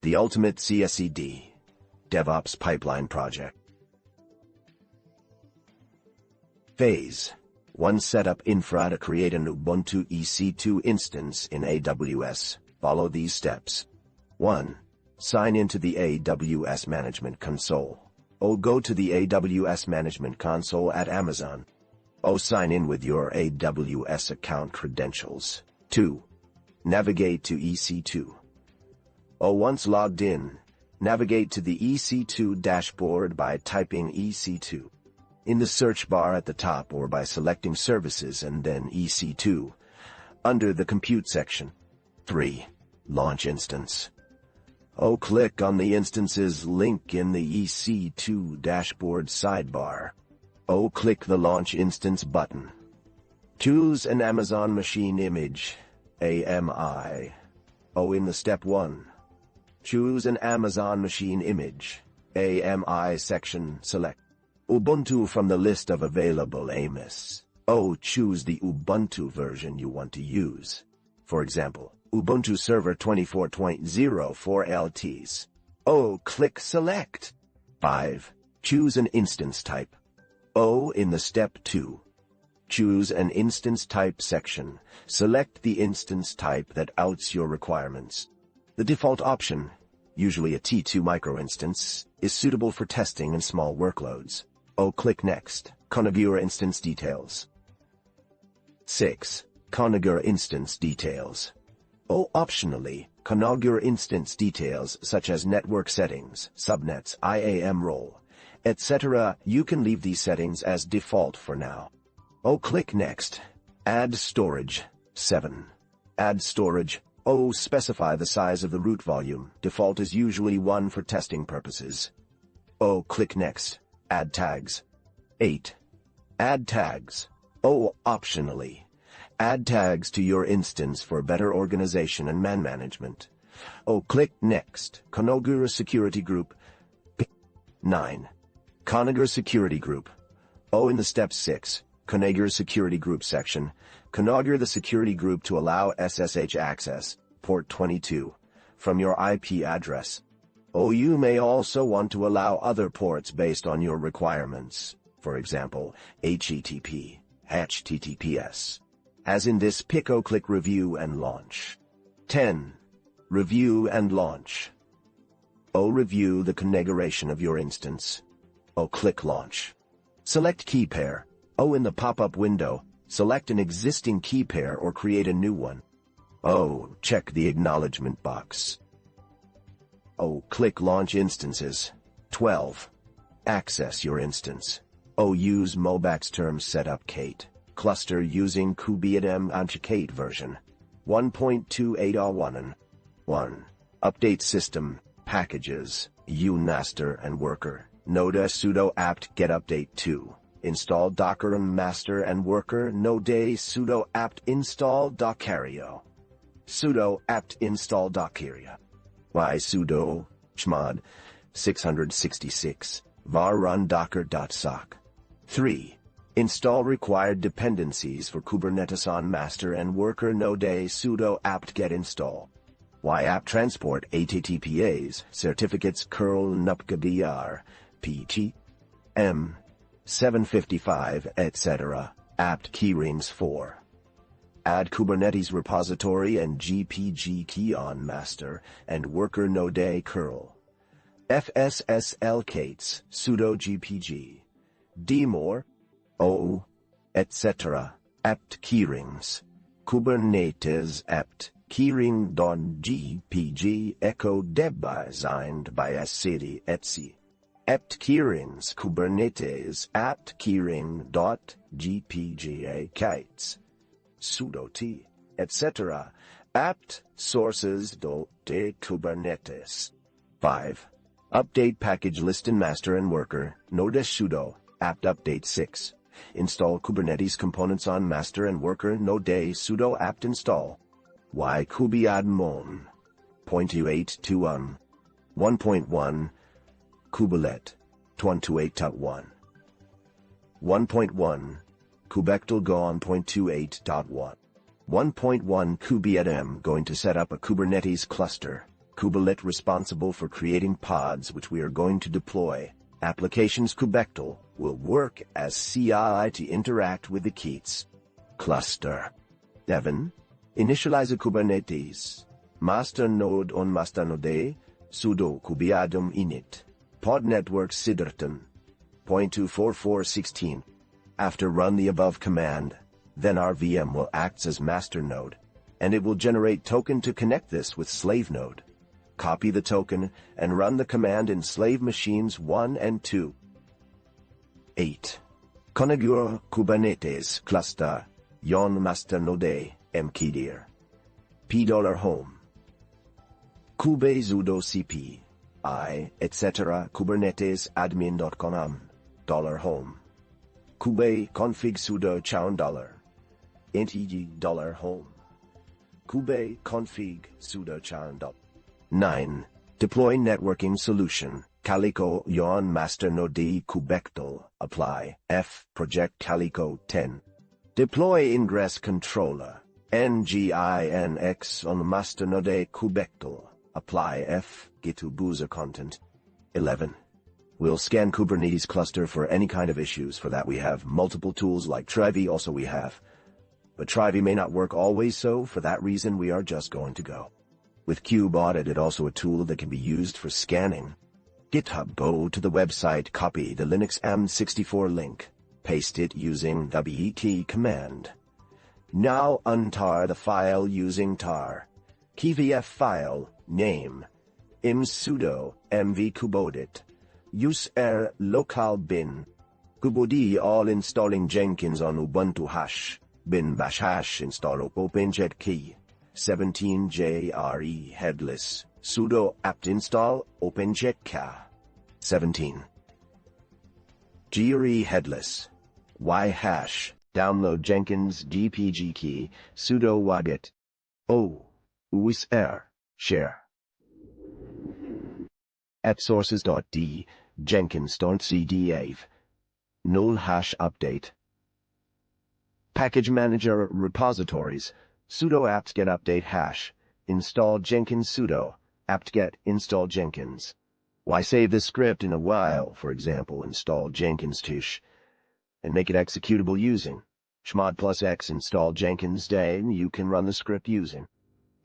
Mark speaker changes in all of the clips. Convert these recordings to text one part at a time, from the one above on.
Speaker 1: The ultimate CSED, DevOps pipeline project. Phase 1. Set up infra to create an Ubuntu EC2 instance in AWS. Follow these steps. 1. Sign into the AWS Management Console. Go to the AWS Management Console at Amazon. Sign in with your AWS account credentials. 2. Navigate to EC2. Once logged in, navigate to the EC2 dashboard by typing EC2 in the search bar at the top or by selecting Services and then EC2 under the Compute section. 3. Launch instance. Click on the instances link in the EC2 dashboard sidebar. Click the Launch Instance button. Choose an Amazon Machine Image, AMI. In the Step 1. Choose an Amazon Machine Image, AMI section. Select Ubuntu from the list of available AMIs. Choose the Ubuntu version you want to use. For example, Ubuntu Server 24.04 LTs. Click Select. 5. Choose an instance type. In the Step 2. Choose an instance type section. Select the instance type that outs your requirements. The default option, usually a T2 microinstance, is suitable for testing and small workloads. Click Next. Configure instance details. 6. Configure instance details. Optionally, configure instance details such as network settings, subnets, IAM role, etc. You can leave these settings as default for now. Click Next. Add storage. 7. Add storage. Specify the size of the root volume. Default is usually 1 for testing purposes. Click Next. Add tags. 8. Add tags. Optionally, add tags to your instance for better organization and management. Click Next. Configure a security group. 9. Configure security group. In the Step 6. Configure security group section. Configure the security group to allow SSH access, port 22, from your IP address. You may also want to allow other ports based on your requirements, for example, HTTP, HTTPS. As in this pick. Click Review and Launch. 10. Review and Launch. Review the configuration of your instance. Click Launch. Select key pair. In the pop-up window, select an existing key pair or create a new one. Check the acknowledgement box. Click Launch Instances. 12. Access your instance. Use Mobax term setup Kate. Cluster using KubeAudit Authenticate version 1.28.1. 1. Update system, packages, master and worker. Node sudo apt get update 2. Install Docker master and worker node sudo apt install Dockerio. Sudo apt install Dockeria. Sudo chmod 666 var run docker.sock. 3. Install required dependencies for Kubernetes on master and worker node sudo apt get install. Apt transport HTTPAs certificates curl nupkdr pt m 755 etc. apt keyrings 4. Add Kubernetes repository and GPG key on master and worker node curl. fsslcates sudo gpg. dmore etc. apt keyrings. Kubernetes apt keyring.gpg echo designed by SCD etc. apt keyrings Kubernetes apt keyring.gpg kites sudo t etc. apt sources de Kubernetes. 5. Update package list in master and worker node sudo apt update 6. Install Kubernetes components on master and worker node sudo apt install. KubeAudit mon. 0.2821. 1.1 KubeAudit 128.1. 1.1 kubectl go on 0.28.1. 1.1 KubeAudit going to set up a Kubernetes cluster. KubeAudit responsible for creating pods which we are going to deploy. Applications KubeAudit will work as CI to interact with the Keats cluster. 7. Initialize a Kubernetes. Master node on master node, sudo kubeadm init. Pod network siderton. 0.24416. After run the above command, then our VM will act as master node, and it will generate token to connect this with slave node. Copy the token and run the command in slave machines 1 and 2. 8. Configure Kubernetes cluster, yon master node, mkdir. $home. Kube sudo cp, I, etc. Kubernetes admin.conam, $home. Kube config sudo chown $int $home. Kube config sudo chown. 9. Deploy networking solution. Calico yon master node KubeAudit. Apply F project Calico 10. Deploy ingress controller. NGINX on master node KubeAudit. Apply F GitHub user content. 11. We'll scan Kubernetes cluster for any kind of issues. For that we have multiple tools like Trivy also we have. But Trivy may not work always, so for that reason we are just going to go with KubeAudit. It also a tool that can be used for scanning. GitHub, go to the website, copy the Linux M64 link, paste it using the wt command. Now untar the file using tar. KVF file, name, im sudo, mv KubeAudit. Use local bin. KubeAudit all installing Jenkins on Ubuntu hash, bin bash hash install openjet key. 17 JRE headless, sudo apt install openjetka. 17. GRE headless. Y hash, download Jenkins GPG key, sudo wget. Share. At sources.d, jenkins.cdave. Null hash update. Package manager repositories, sudo apt-get update hash, install Jenkins sudo, apt-get install Jenkins. Why save this script in a while, for example, install Jenkins tish, and make it executable using chmod plus x install Jenkins day, and you can run the script using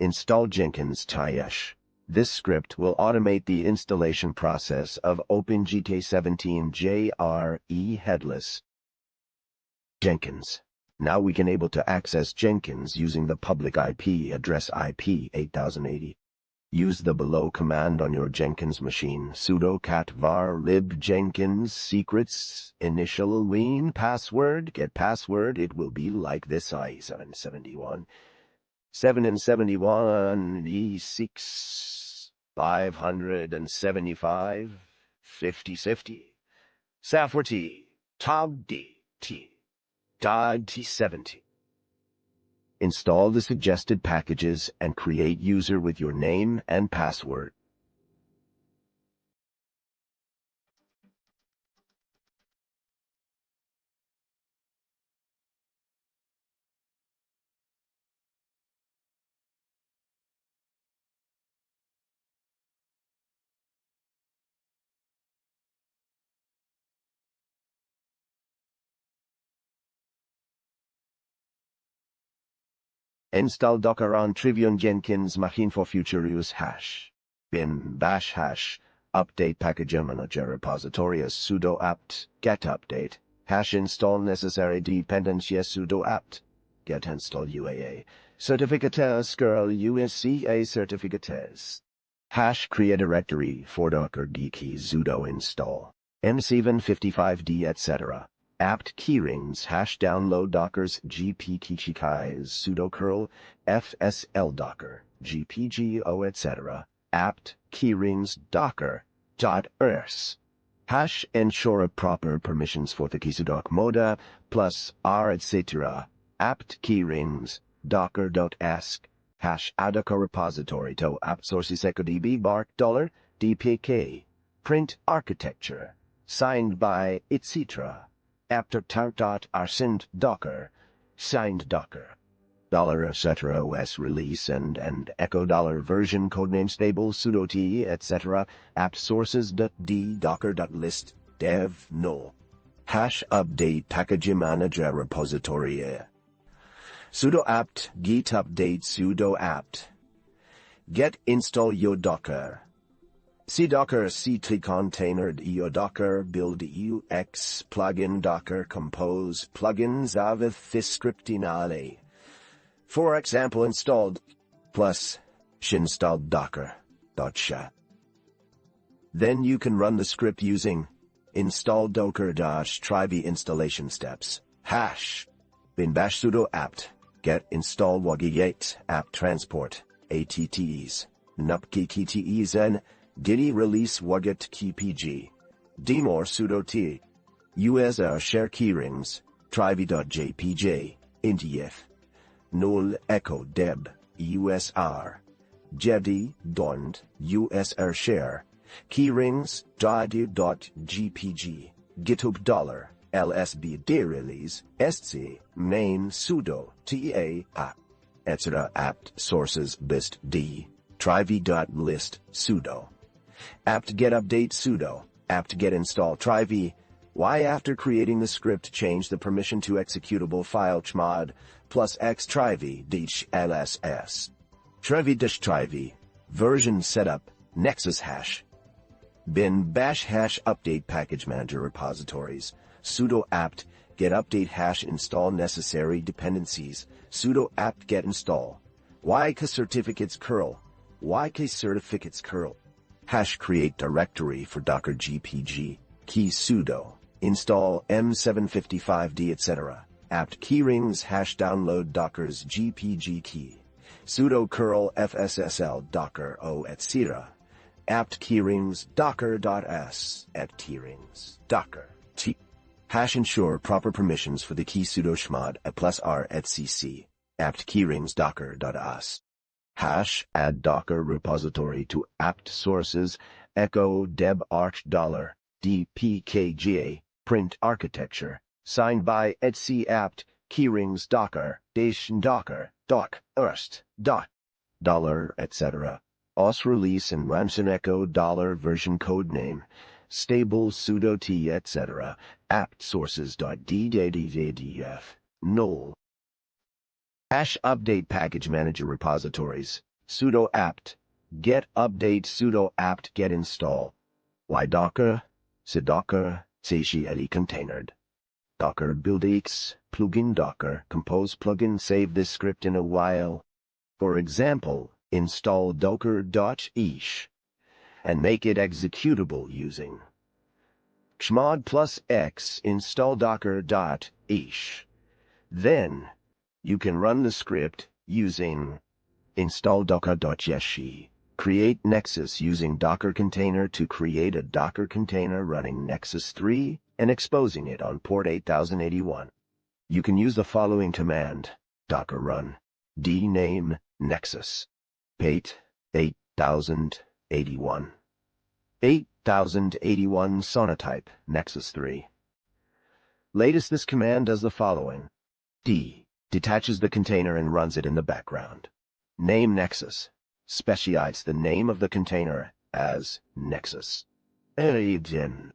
Speaker 1: install Jenkins tyesh. This script will automate the installation process of OpenGT17 JRE headless. Jenkins. Now we can able to access Jenkins using the public IP address IP 8080. Use the below command on your Jenkins machine, sudo cat var lib Jenkins secrets initial ween password get password. It will be like this: I771 771 E6 575 5050 Safwarty Tom D T T70. Install the suggested packages and create user with your name and password. Install Docker on Trivy on Jenkins machine for future use hash. Bin bash hash. Update package manager repository as sudo apt get update. Hash install necessary dependencies sudo apt get install UAA. Certificates curl USCA certificates. Hash create a directory for Docker key sudo install. M755D etc. Apt keyrings hash download dockers gpkchikais sudo curl fsl docker gpgo etc. Apt keyrings docker .ers hash ensure proper permissions for the keysudoc moda plus r etc. Apt keyrings docker.ask hash adaka repository to apt sources db bark $dpk print architecture signed by etc. After tar.arsend docker, signed docker. $etc. OS release and echo $version codename stable sudo t etc. apt sources.d docker.list dev null hash update package manager repository sudo apt git update sudo apt get install yo docker c docker ct container yo docker build ux plugin docker compose plugins avith this scriptinale. For example, installed plus shinstalled docker.sha. Then you can run the script using install docker-trivy installation steps hash bin bash sudo apt get install wget apt transport atts nupkits n diddy release wget kpg dmore sudo t usr share keyrings trivy.jpj intf null echo deb usr jedi dond usr share keyrings .gpg github lsb derelease sc main sudo ta apt etc apt sources bist d trivy.list sudo apt get update sudo apt get install trivy. Why after creating the script change the permission to executable file chmod plus x trivy lss trivy version setup nexus hash bin bash hash update package manager repositories sudo apt get update hash install necessary dependencies sudo apt get install yk certificates curl yk certificates curl hash create directory for docker gpg key sudo install m755d etc apt keyrings hash download docker's gpg key sudo curl fssl docker o etc apt keyrings docker.s at keyrings docker t hash ensure proper permissions for the key sudo chmod a plus r at cc apt keyrings docker.us hash add docker repository to apt sources echo deb arch dollar dpkga print architecture signed by etc apt keyrings docker docker doc erst dot dollar etc os release and ransom echo dollar version codename stable sudo t etc apt sources.ddf null hash update package manager repositories sudo apt get update sudo apt get install y docker c docker c container docker build x plugin docker compose plugin save this script in a while. For example, install docker.ish and make it executable using chmod plus x install docker.ish. Then you can run the script using install docker.yeshi. Create Nexus using Docker container to create a Docker container running Nexus 3 and exposing it on port 8081. You can use the following command: docker run dname Nexus pate 8081 8081 sonotype Nexus 3. Latest this command does the following: d detaches the container and runs it in the background. Name Nexus specifies the name of the container as Nexus. Then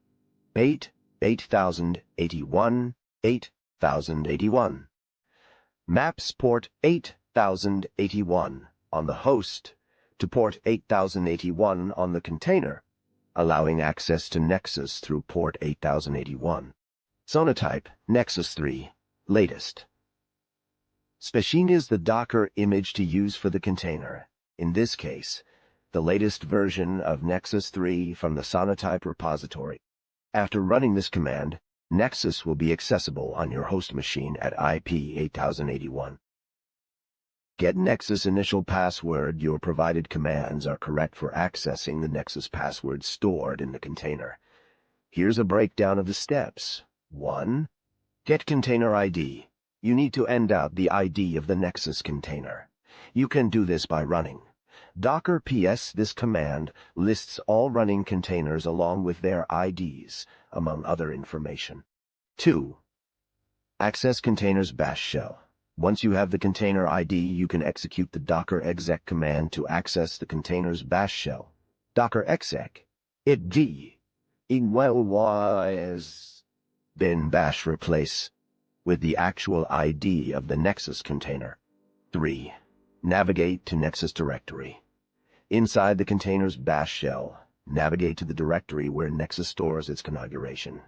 Speaker 1: 8081 8081 maps port 8081 on the host to port 8081 on the container, allowing access to Nexus through port 8081. Sonotype Nexus 3 latest. Specifies is the Docker image to use for the container. In this case, the latest version of Nexus 3 from the Sonotype repository. After running this command, Nexus will be accessible on your host machine at IP 8081. Get Nexus initial password. Your provided commands are correct for accessing the Nexus password stored in the container. Here's a breakdown of the steps. 1. Get container ID. You need to end out the ID of the Nexus container. You can do this by running docker ps. This command lists all running containers along with their IDs, among other information. 2. Access containers bash shell. Once you have the container ID, you can execute the docker exec command to access the container's bash shell. Docker exec. It has bin bash replace with the actual ID of the Nexus container. 3. Navigate to Nexus directory. Inside the container's bash shell, navigate to the directory where Nexus stores its configuration.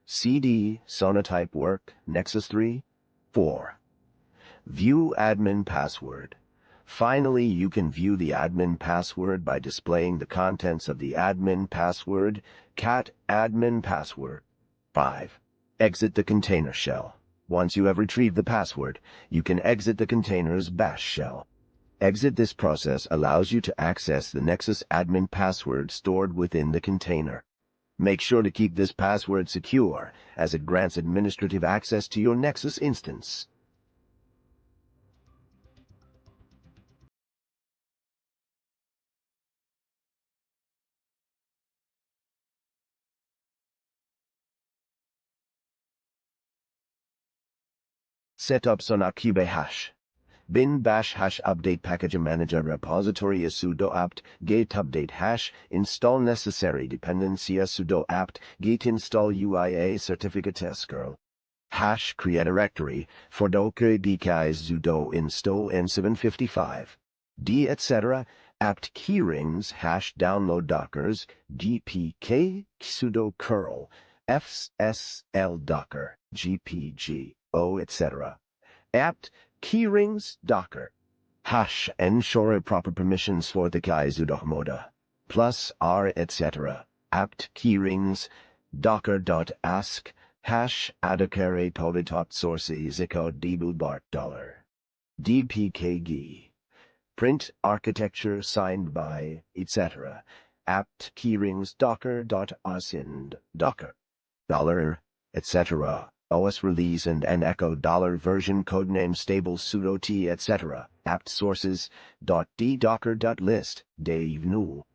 Speaker 1: cd sonatype work Nexus 3. 4. View admin password. Finally, you can view the admin password by displaying the contents of the admin password, cat admin password. 5. Exit the container shell. Once you have retrieved the password, you can exit the container's bash shell. Exit this process allows you to access the Nexus admin password stored within the container. Make sure to keep this password secure, as it grants administrative access to your Nexus instance. Set up SonarQube hash. Bin bash hash update package manager repository is sudo apt get update hash install necessary dependency sudo apt get install uia certificate testcurl hash create a directory for docker dki sudo install n755 d etc apt keyrings hash download dockers gpk sudo curl fsl docker gpg o etc apt keyrings docker hash ensure proper permissions for the sudo moda plus r etc apt keyrings docker.ask hash adocare politot sources echo debugbar $dpkg print architecture signed by etc apt keyrings docker.ascend docker $etc OS release and an echo $version codename stable sudo t etc apt sources .d docker.list Dave Newell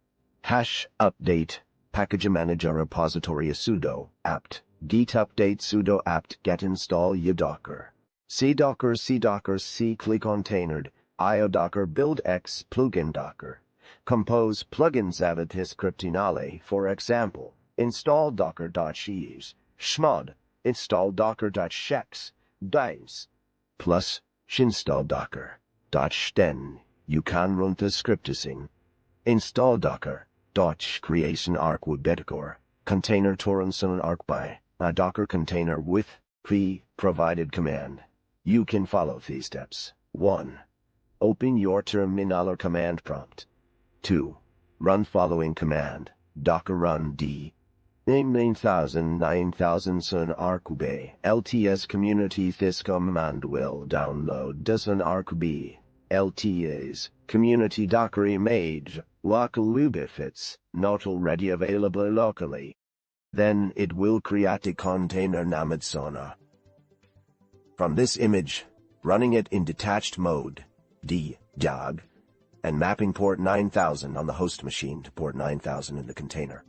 Speaker 1: hash update package manager repository sudo apt get update sudo apt get install docker cdocker c containerd iodocker build x plugin docker compose plugins avatis scriptinale for example install docker.sheaves schmod install docker.shex dice plus shinstall docker.sten you can run the scripting install docker creation arc container torrent arc by a docker container with pre-provided command. You can follow these steps. 1. Open your terminal or command prompt. 2. Run following command docker run d name 9000 SonarQube LTS community this command will download the SonarQube LTS community docker image locally if it's not already available locally. Then it will create a container named Sonar. From this image, running it in detached mode, dog, and mapping port 9000 on the host machine to port 9000 in the container.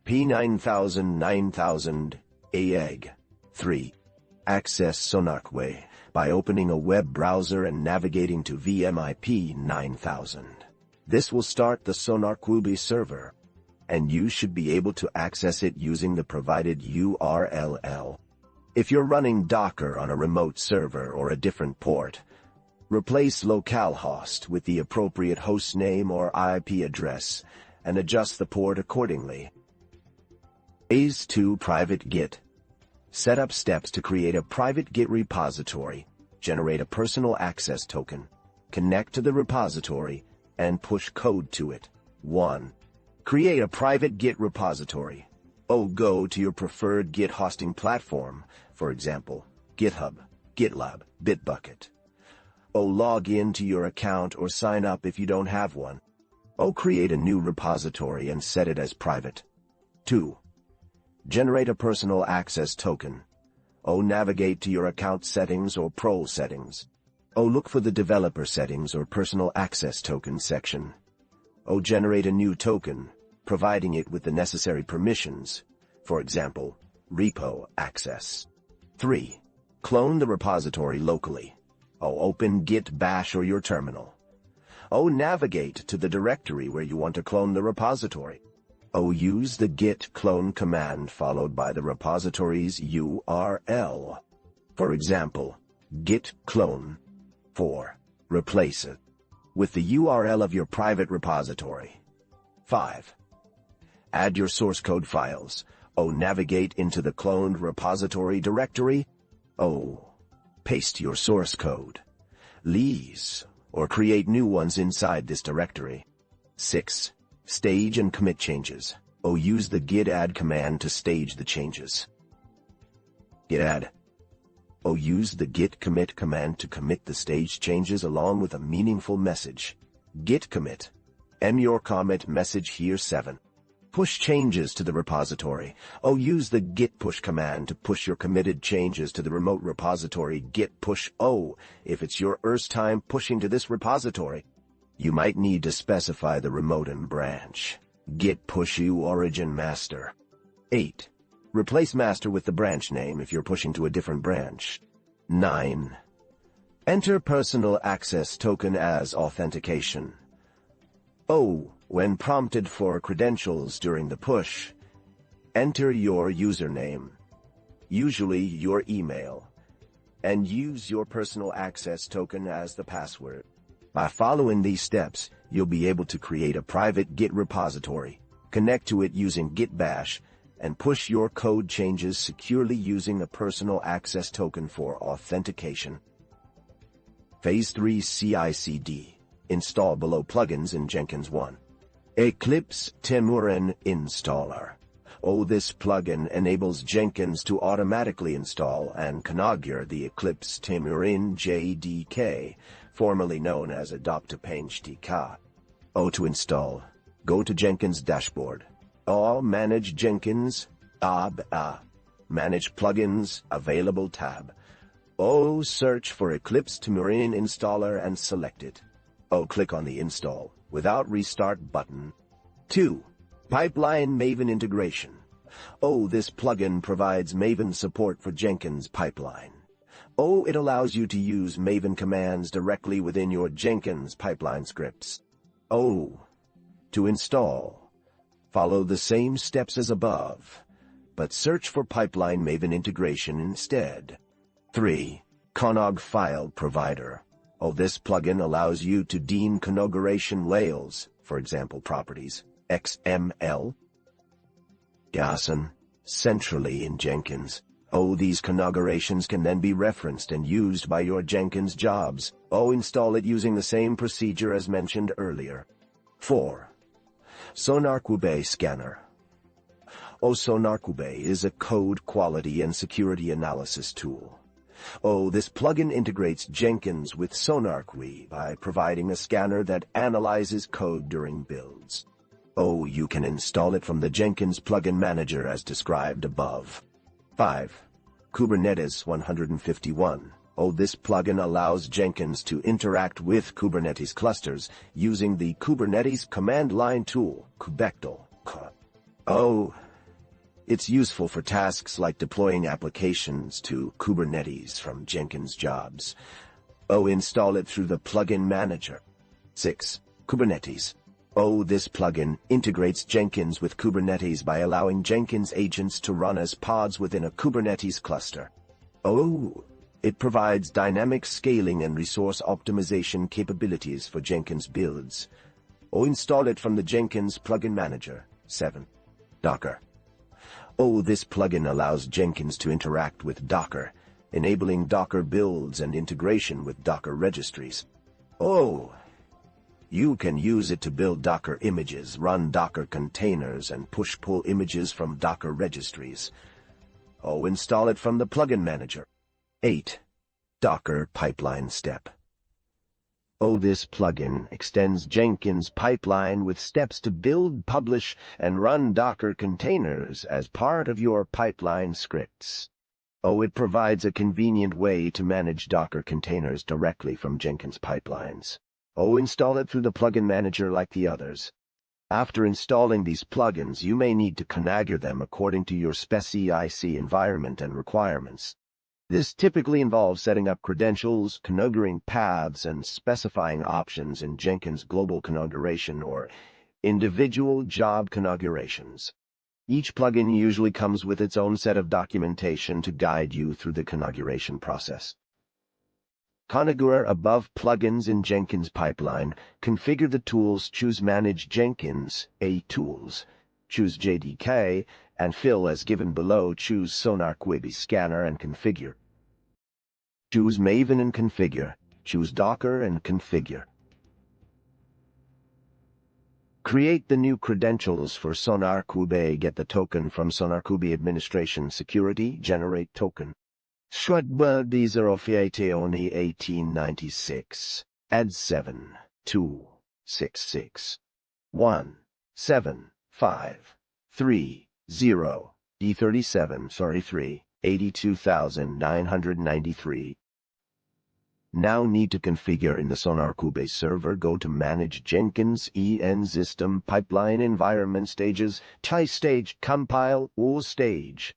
Speaker 1: P9000 9000 AEG 3. Access SonarQube by opening a web browser and navigating to VMIP 9000. This will start the SonarQube server, and you should be able to access it using the provided URL. If you're running Docker on a remote server or a different port, replace localhost with the appropriate host name or IP address and adjust the port accordingly. Phase 2 Private Git. Set up steps to create a private Git repository, generate a personal access token, connect to the repository, and push code to it. 1. Create a private Git repository. Go to your preferred Git hosting platform, for example, GitHub, GitLab, Bitbucket. Log in to your account or sign up if you don't have one. Create a new repository and set it as private. 2. Generate a personal access token. Navigate to your account settings or pro settings. Look for the developer settings or personal access token section. Generate a new token, providing it with the necessary permissions, for example, repo access. 3. Clone the repository locally. Open Git Bash or your terminal. Navigate to the directory where you want to clone the repository. Use the git clone command followed by the repository's URL. For example, git clone 4. Replace it with the URL of your private repository. 5. Add your source code files. Navigate into the cloned repository directory. Paste your source code. Lease or create new ones inside this directory. 6. Stage and commit changes. Use the git add command to stage the changes. Git add. Use the git commit command to commit the staged changes along with a meaningful message. Git commit. Your commit message here 7. Push changes to the repository. Use the git push command to push your committed changes to the remote repository git push. If it's your first time pushing to this repository, you might need to specify the remote and branch. Git push origin master. 8. Replace master with the branch name if you're pushing to a different branch. 9. Enter personal access token as authentication. When prompted for credentials during the push, enter your username, usually your email, and use your personal access token as the password. By following these steps, you'll be able to create a private Git repository, connect to it using Git Bash, and push your code changes securely using a personal access token for authentication. Phase 3 CI/CD. Install below plugins in Jenkins 1. Eclipse Temurin Installer. This plugin enables Jenkins to automatically install and configure the Eclipse Temurin JDK, formerly known as Adaptopage. To install, go to Jenkins dashboard. Manage Jenkins, Manage Plugins, Available tab. Search for Eclipse Temurin Installer and select it. Click on the Install Without Restart button. 2. Pipeline Maven integration. This plugin provides Maven support for Jenkins pipeline. It allows you to use Maven commands directly within your Jenkins pipeline scripts. To install, follow the same steps as above, but search for Pipeline Maven integration instead. 3. Config File Provider. This plugin allows you to deem configuration layers, for example properties, XML, JSON, centrally in Jenkins. These configurations can then be referenced and used by your Jenkins jobs. Install it using the same procedure as mentioned earlier. 4. SonarQube Scanner. SonarQube is a code quality and security analysis tool. This plugin integrates Jenkins with SonarQube by providing a scanner that analyzes code during builds. You can install it from the Jenkins plugin manager as described above. 5. Kubernetes 151. This plugin allows Jenkins to interact with Kubernetes clusters using the Kubernetes command line tool, KubeAudit. It's useful for tasks like deploying applications to Kubernetes from Jenkins jobs. Install it through the plugin manager. 6. Kubernetes. This plugin integrates Jenkins with Kubernetes by allowing Jenkins agents to run as pods within a Kubernetes cluster. It provides dynamic scaling and resource optimization capabilities for Jenkins builds. Install it from the Jenkins plugin manager. 7. Docker. This plugin allows Jenkins to interact with Docker, enabling Docker builds and integration with Docker registries. You can use it to build Docker images, run Docker containers, and push-pull images from Docker registries. Install it from the plugin manager. 8. Docker Pipeline Step. This plugin extends Jenkins pipeline with steps to build, publish, and run Docker containers as part of your pipeline scripts. It provides a convenient way to manage Docker containers directly from Jenkins pipelines. Install it through the plugin manager like the others. After installing these plugins, you may need to configure them according to your specific environment and requirements. This typically involves setting up credentials, configuring paths, and specifying options in Jenkins Global Configuration or individual job configurations. Each plugin usually comes with its own set of documentation to guide you through the configuration process. Configure above plugins in Jenkins pipeline. Configure the tools. Choose Manage Jenkins, A Tools. Choose JDK, and fill as given below. Choose SonarQube Scanner and configure. Choose Maven and configure. Choose Docker and configure. Create the new credentials for SonarQube. Get the token from SonarQube Administration Security. Generate token. Shredwell Dizeroffiationi 1896. Add 7, 2, 6, 6, 1, 7, 5, 3, 0, D37, 3, 82,993. Now need to configure in the SonarQube server. Go to Manage Jenkins EN System Pipeline Environment Stages. Type Stage Compile or Stage.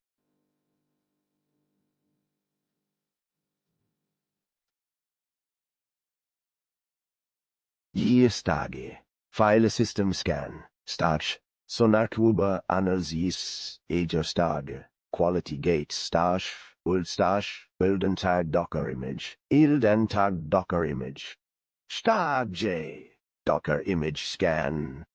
Speaker 1: Stage. File System Scan. Stage. SonarQube Analysis. Age Stage. Quality Gate Stage. Stage. Build and tag Docker image. Build and tag Docker image. Stage. Docker image scan.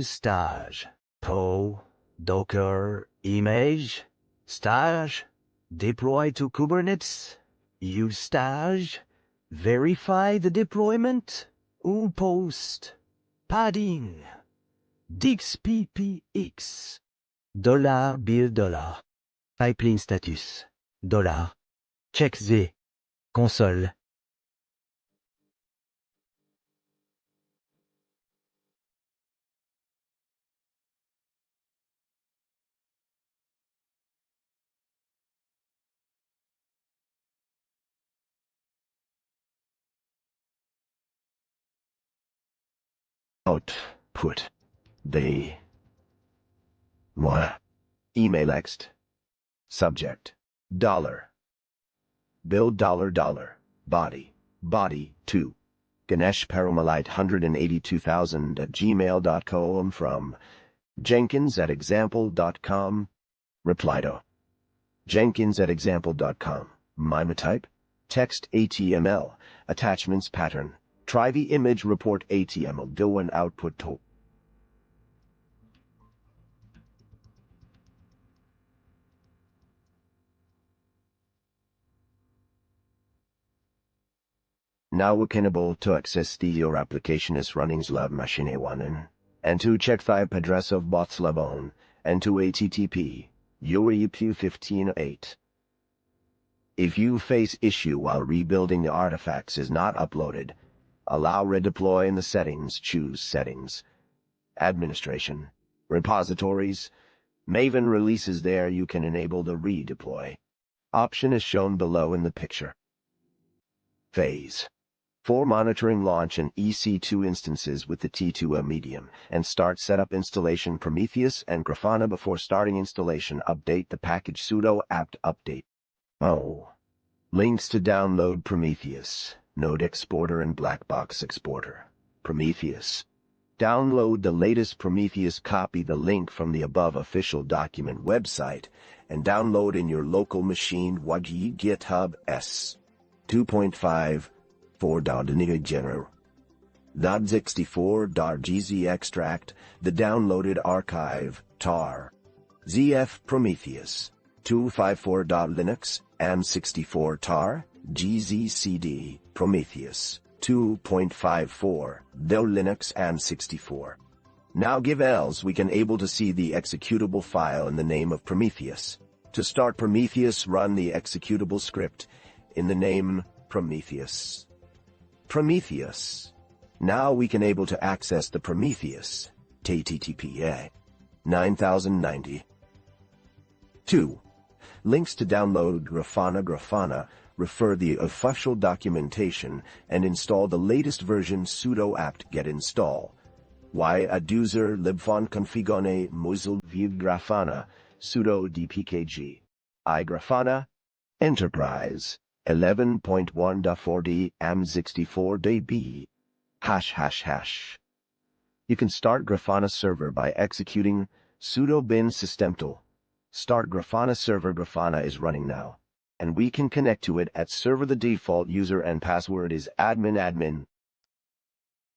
Speaker 2: Stage. Docker image. Stage. Deploy to Kubernetes. Use stage. Verify the deployment. Post. Padding. DixPPX. $bill. Pipeline status. $. Check the console.
Speaker 1: Output. The email next. Subject. $. Bill $. Body. 2. Ganesh Perumalite 182,000 at gmail.com from Jenkins@example.com. Reply to Jenkins@example.com. MIME type. Text HTML. Attachments pattern. Trivy image report HTML. Do and output to. Now we can able to access your application is running Lab Machine 1 and to check the IP address of bots Labon and to HTTP URI 15.8. If you face issue while rebuilding the artifacts is not uploaded, allow redeploy in the settings. Choose settings, administration, repositories, Maven releases. There you can enable the redeploy option is shown below in the picture. Phase 4 monitoring launch and EC2 instances with the T2A medium and start setup installation Prometheus and Grafana before starting installation. Update the package sudo apt update. Links to download Prometheus, Node Exporter and Blackbox Exporter. Prometheus. Download the latest Prometheus. Copy the link from the above official document website and download in your local machine. GitHub S 2.5 4.general. .64.gz extract the downloaded archive tar zf Prometheus 254.linux am64 tar gzcd Prometheus 2.54 though Linux am64. Now give else we can able to see the executable file in the name of Prometheus. To start Prometheus, run the executable script in the name Prometheus. Now we can able to access the Prometheus. http 9090. 2. Links to download Grafana refer the official documentation and install the latest version sudo apt get install. Y aduser libfon configone muzzle view Grafana sudo dpkg. I Grafana Enterprise 11.1.4d am64db ###. You can start Grafana server by executing sudo bin systemctl. Start Grafana server. Grafana is running now, and we can connect to it at server. The default user and password is admin.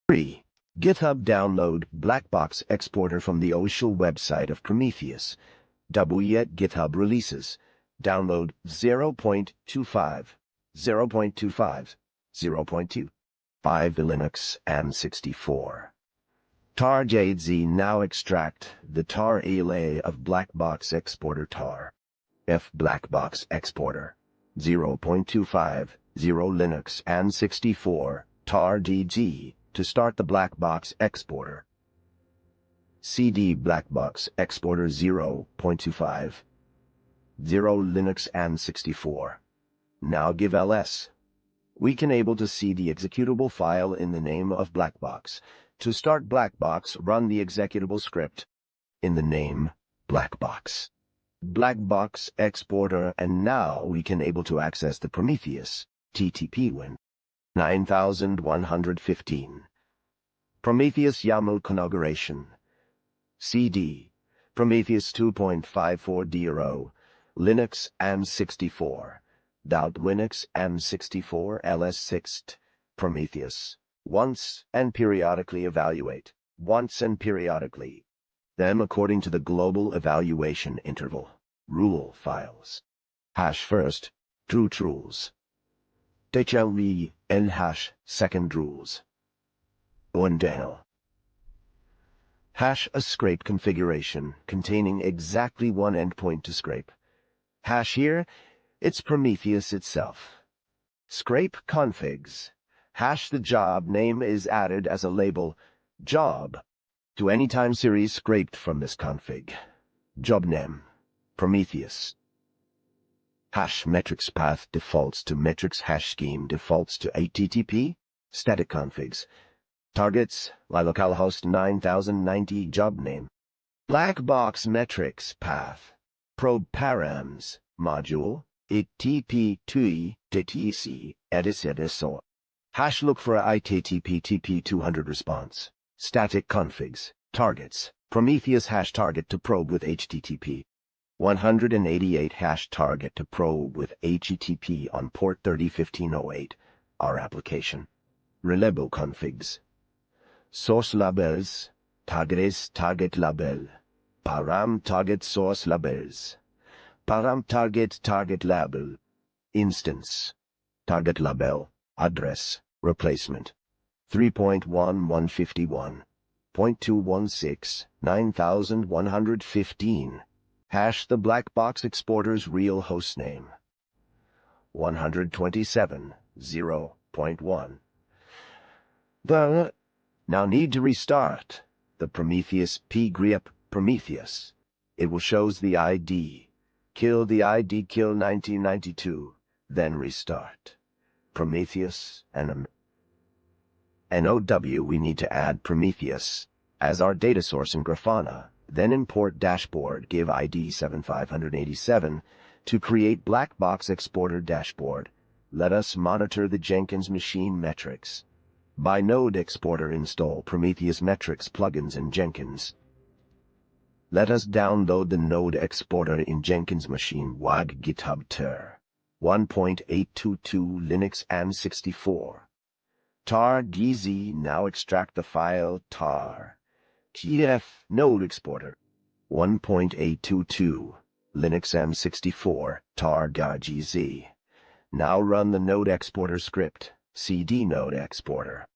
Speaker 1: 3. GitHub download Blackbox exporter from the official website of Prometheus. WYET GitHub releases. Download 0.25, 0.25, 0.2. 5 Linux am64. tar JZ now extract the tar ALA of Blackbox exporter tar. F Blackbox exporter 0.25, 0 Linux am64 tar DG to start the Blackbox exporter. CD Blackbox exporter 0.25, 0 Linux am64. Now give ls. We can able to see the executable file in the name of Blackbox. To start Blackbox, run the executable script in the name Blackbox. Blackbox exporter, and now we can able to access the Prometheus TTP win 9115. Prometheus YAML configuration. CD Prometheus 2.54.0 Linux am64. Linux am64 ls6 Prometheus. Once and periodically evaluate. Once and periodically. Them according to the global evaluation interval. Rule files. #first. True rules. DHLV N# second rules. Undale. # a scrape configuration containing exactly one endpoint to scrape. # here, it's Prometheus itself. Scrape configs. # the job name is added as a label, job, to any time series scraped from this config. Job name, Prometheus. # metrics path defaults to metrics # scheme defaults to HTTP, static configs. Targets, localhost 9090 job name. Blackbox metrics path. Probe params, module, ITP2E, DTC, edis. # look for ITTP TP200 response. Static configs. Targets. Prometheus # target to probe with HTTP. 188 # target to probe with HTTP on port 301508. Our application. Reliable configs. Source labels. Target label. Param target source labels. Param target label. Instance. Target label. Address. Replacement. 3.1151.216 9115. # the Blackbox exporter's real hostname. 127 0.1. Now need to restart the Prometheus pgrep Prometheus. It will shows the ID. Kill the ID, kill 1992, then restart. Prometheus and NOW we need to add Prometheus as our data source in Grafana, then import dashboard give ID 7587 to create Blackbox exporter dashboard. Let us monitor the Jenkins machine metrics. By node exporter install Prometheus metrics plugins in Jenkins. Let us download the node exporter in Jenkins machine WAG GitHub Ter 1.822 Linux am64. tar DZ now extract the file tar tf node exporter 1.822 Linux am64 tar.gz. Now run the node exporter script. CD node exporter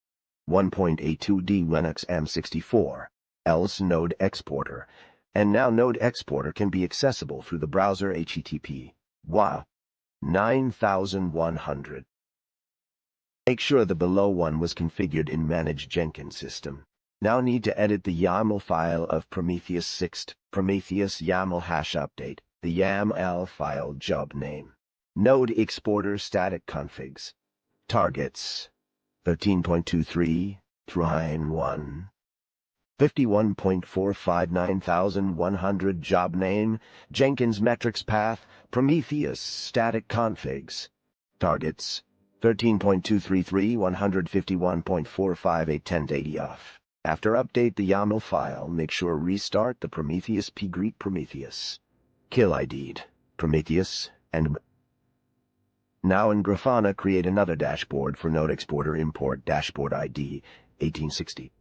Speaker 1: 1.82d Linux am64 else node exporter, and now node exporter can be accessible through the browser HTTP. Wow, 9100. Make sure the below one was configured in Manage Jenkins system. Now need to edit the YAML file of Prometheus 6th Prometheus YAML #update the YAML file job name. Node exporter static configs. Targets 13.23 Trine 1 51.459,100 job name Jenkins metrics path Prometheus static configs. Targets 13.233 151.458 1080 off. After update the YAML file, make sure restart the Prometheus pgreet Prometheus. Kill ID'd Prometheus and now in Grafana create another dashboard for node exporter import dashboard ID 1860.